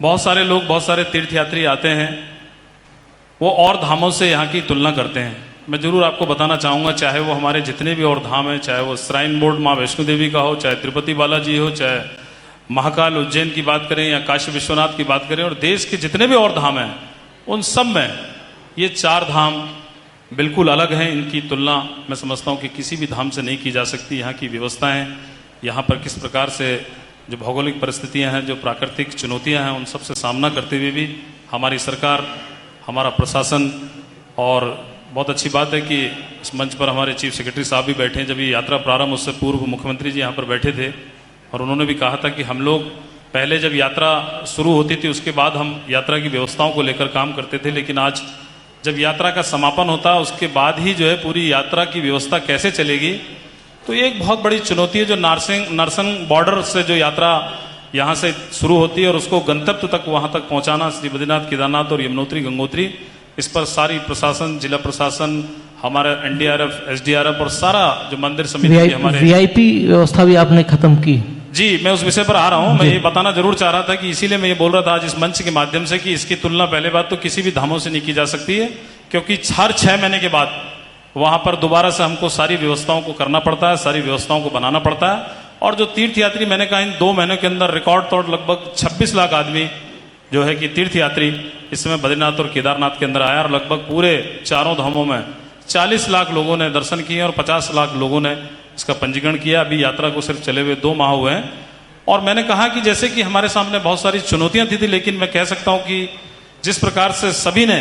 बहुत सारे लोग, बहुत सारे तीर्थयात्री आते हैं, वो और धामों से यहाँ की तुलना करते हैं। मैं जरूर आपको बताना चाहूँगा, चाहे वो हमारे जितने भी और धाम हैं, चाहे वो श्राइन बोर्ड माँ वैष्णो देवी का हो, चाहे तिरुपति बालाजी हो, चाहे महाकाल उज्जैन की बात करें या काशी विश्वनाथ की बात करें, और देश के जितने भी और धाम हैं, उन सब में ये 4 धाम बिल्कुल अलग हैं। इनकी तुलना मैं समझता हूँ कि किसी भी धाम से नहीं की जा सकती। यहाँ की व्यवस्थाएं, यहाँ पर किस प्रकार से जो भौगोलिक परिस्थितियाँ हैं, जो प्राकृतिक चुनौतियाँ हैं, उन सब से सामना करते हुए भी हमारी सरकार, हमारा प्रशासन, और बहुत अच्छी बात है कि इस मंच पर हमारे चीफ सेक्रेटरी साहब भी बैठे हैं। जब ये यात्रा प्रारंभ, उससे पूर्व मुख्यमंत्री जी यहाँ पर बैठे थे और उन्होंने भी कहा था कि हम लोग पहले जब यात्रा शुरू होती थी उसके बाद हम यात्रा की व्यवस्थाओं को लेकर काम करते थे, लेकिन आज जब यात्रा का समापन होता है उसके बाद ही जो है पूरी यात्रा की व्यवस्था कैसे चलेगी, तो ये एक बहुत बड़ी चुनौती है। जो नरसंग बॉर्डर से जो यात्रा यहाँ से शुरू होती है और उसको गंतव्य तक, वहाँ तक पहुँचाना, श्री बद्रीनाथ, केदारनाथ और यमुनोत्री, गंगोत्री, इस पर सारी प्रशासन, जिला प्रशासन, हमारा एनडीआरएफ, एसडीआरएफ और सारा जो मंदिर समिति हमारे वीआईपी व्यवस्था भी आपने खत्म की। जी, मैं उस विषय पर आ रहा हूं। मैं ये बताना जरूर चाह रहा था कि इसीलिए मैं ये बोल रहा था आज इस मंच के माध्यम से कि इसकी तुलना पहले बात तो किसी भी धामों से नहीं की जा सकती है, क्योंकि हर 6 महीने के बाद वहां पर दोबारा से हमको सारी व्यवस्थाओं को करना पड़ता है, सारी व्यवस्थाओं को बनाना पड़ता है। और जो तीर्थयात्री, मैंने कहा इन 2 महीनों के अंदर रिकॉर्ड तौर लगभग 26 लाख आदमी जो है कि तीर्थयात्री इस समय बद्रीनाथ और केदारनाथ के अंदर आया, और लगभग पूरे 4 धामों में 40 लाख लोगों ने दर्शन किए और 50 लाख लोगों ने इसका पंजीकरण किया। अभी यात्रा को सिर्फ चले हुए 2 माह हुए हैं। और मैंने कहा कि जैसे कि हमारे सामने बहुत सारी चुनौतियां थी, लेकिन मैं कह सकता हूं कि जिस प्रकार से सभी ने,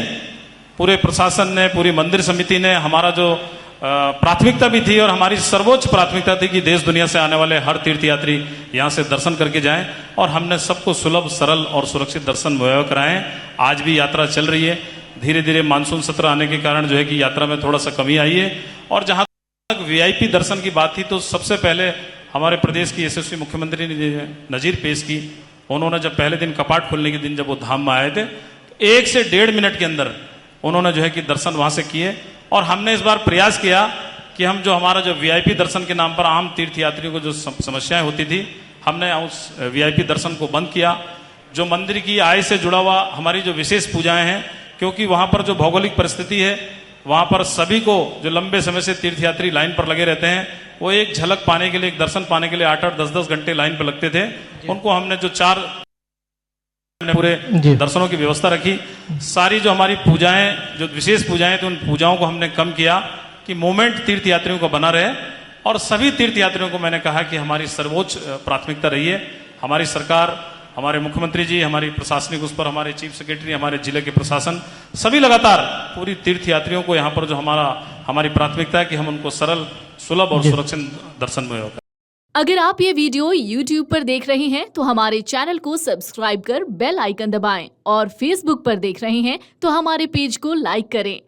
पूरे प्रशासन ने, पूरी मंदिर समिति ने, हमारा जो प्राथमिकता भी थी और हमारी सर्वोच्च प्राथमिकता थी कि देश दुनिया से आने वाले हर तीर्थयात्री यहाँ से दर्शन करके जाएं, और हमने सबको सुलभ, सरल और सुरक्षित दर्शन मुहैया कराएं। आज भी यात्रा चल रही है। धीरे धीरे मानसून सत्र आने के कारण जो है कि यात्रा में थोड़ा सा कमी आई है। और जहां तक वीआईपी दर्शन की बात थी, तो सबसे पहले हमारे प्रदेश की यशस्वी मुख्यमंत्री ने नजीर पेश की। उन्होंने जब पहले दिन कपाट खोलने के दिन जब वो धाम में आए थे, 1 से 1.5 मिनट के अंदर उन्होंने जो है कि दर्शन वहां से किए। और हमने इस बार प्रयास किया कि हम जो हमारा जो वीआईपी दर्शन के नाम पर आम तीर्थयात्रियों को जो समस्याएं होती थी, हमने उस वीआईपी दर्शन को बंद किया। जो मंदिर की आय से जुड़ा हुआ हमारी जो विशेष पूजाएं हैं, क्योंकि वहां पर जो भौगोलिक परिस्थिति है, वहां पर सभी को जो लंबे समय से तीर्थयात्री लाइन पर लगे रहते हैं, वो एक झलक पाने के लिए, एक दर्शन पाने के लिए 8-8, 10-10 घंटे लाइन पर लगते थे। उनको हमने जो 4 पूरे दर्शनों की व्यवस्था रखी। सारी जो हमारी पूजाएं, जो विशेष पूजाएं थी, उन पूजाओं को हमने कम किया कि मोमेंट तीर्थयात्रियों का बना रहे। और सभी तीर्थयात्रियों को मैंने कहा कि हमारी सर्वोच्च प्राथमिकता रही है। हमारी सरकार, हमारे मुख्यमंत्री जी, हमारी प्रशासनिक उस पर हमारे चीफ सेक्रेटरी, हमारे जिले के प्रशासन, सभी लगातार पूरी तीर्थयात्रियों को यहाँ पर जो हमारी प्राथमिकता है कि हम उनको सरल, सुलभ और सुरक्षित दर्शन में होगा। अगर आप ये वीडियो YouTube पर देख रहे हैं तो हमारे चैनल को सब्सक्राइब कर बेल आइकन दबाएं, और Facebook पर देख रहे हैं तो हमारे पेज को लाइक करें।